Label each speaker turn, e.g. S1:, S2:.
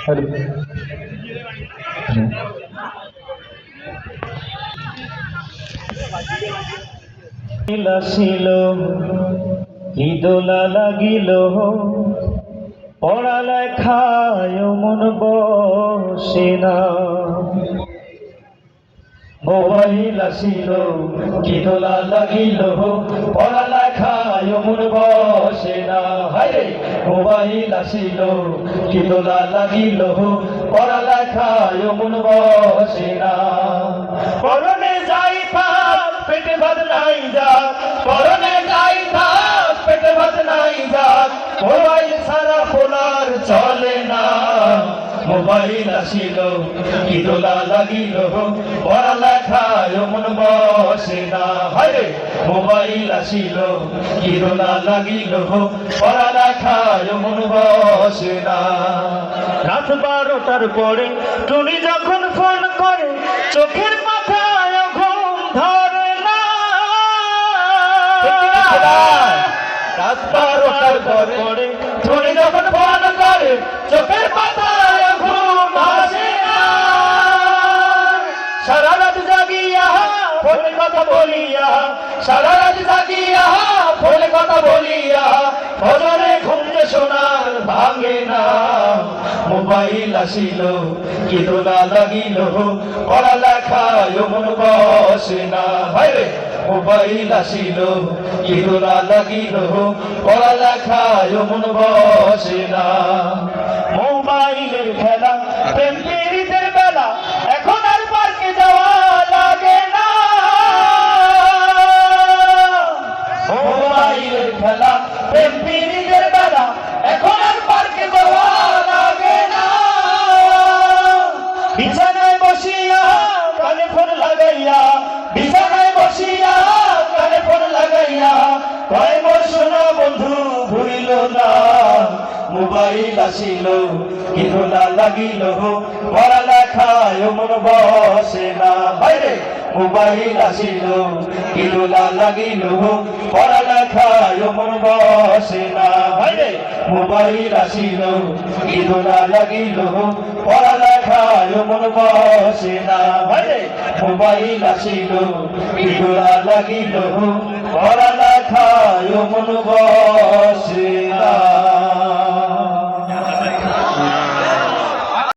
S1: ছিল কি দোলা লাগিল পড়ালেখায় মন বসে না। মোবাইল আসিল কি দোলা লাগিল পড়ালেখায় মন বসে না। হায় মোবাইল আসিল কি দোলা লাগিল পড়ালেখায় মন বসে না। পরনে যাই থাক পেটে ভাত নাই যাক, পরনে যাই থাক পেটে ভাত নাই যাক, মোবাইল ছাড়া পোলার চলে না। মোবাইল আসিল কি দোলা লাগিল পড়ালেখায় মন বসে না। হায় মোবাইল আসিল কি দোলা লাগিল পড়ালেখায় মন বসে না। রাত 12টার পরে টুনি যখন ফোন করে চোখের মাথায় ঘুম ধরে না। রাত 12টার পরে টুনি যখন ফোন করে চোখের মাথায় ঘুম আসে না। সারা রাত জাগিয়া ফোনে কথা বলিয়া, সারা রাত জাগিয়া ফোনে কথা বলিয়া ফজরে ঘুম যে সোনার ভাঙে না। মোবাইল আসিল কি দোলা লাগিল পড়ালেখায় মন বসে না। হায় মোবাইল আসিল কি দোলা লাগিল পড়ালেখায় মন বসে না। মোবাইলের খেলা প্রেম পীড়িতের বেলা এখন আর পার্কে যাওয়া লাগে না। মোবাইলের খেলা প্রেম পীড়িতের বেলা এখন আর পার্কে যাওয়া লাগে না। বিছানায় বসিয়া কানে ফোন লাগাইয়া, বিছানায় বসিয়া কানে ফোন লাগাইয়া কয় মোর সোনা বন্ধু ভুলিল না। মোবাইল আসিল কি দোলা লাগিল পড়ালেখায় মন বসে না। হায়রে মোবাইল আসিল কি দোলা লাগিল পড়ালেখায় মন বসে না। হায়রে মোবাইল আসিল কি দোলা লাগিল পড়ালেখায় মন বসে না। হায়রে মোবাইল আসিল কি দোলা লাগিল পড়ালেখায় মন বসে না।